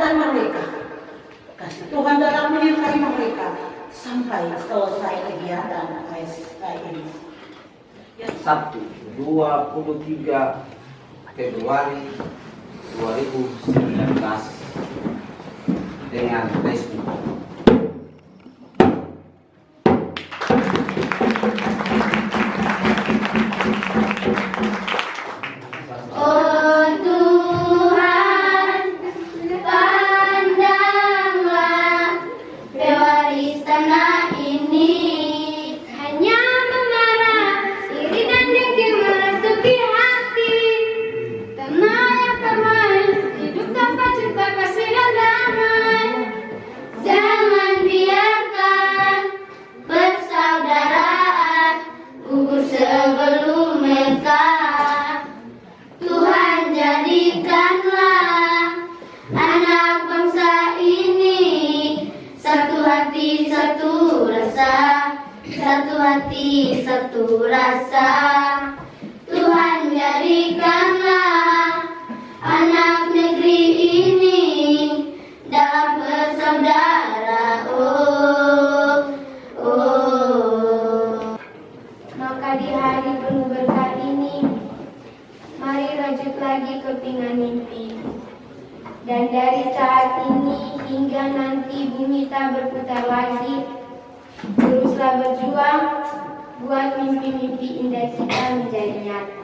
kesehatan mereka. Kasih Tuhan dalam menyertai mereka sampai selesai kegiatan pesta ini. Sabtu 23 Februari 2019 dengan Facebook. Oh Tuhan, pandanglah pewaris tanah ini, hanya memarah iri dan dengki merasuki hati. Tanah yang permai, hidup tanpa cinta kasih dan damai. Jangan biarkan persaudaraan gugur sebelum mekar. Tuhan jadikanlah anak bangsa ini satu hati, satu rasa, satu hati, satu rasa. Tuhan jadikanlah anak negeri ini dalam persaudaraan. Maka di hari penuh berkah ini, mari rajut lagi kepingan mimpi. Dan dari saat ini hingga nanti bumi tak berputar lagi, teruslah berjuang buat mimpi-mimpi indah kita menjadi nyata.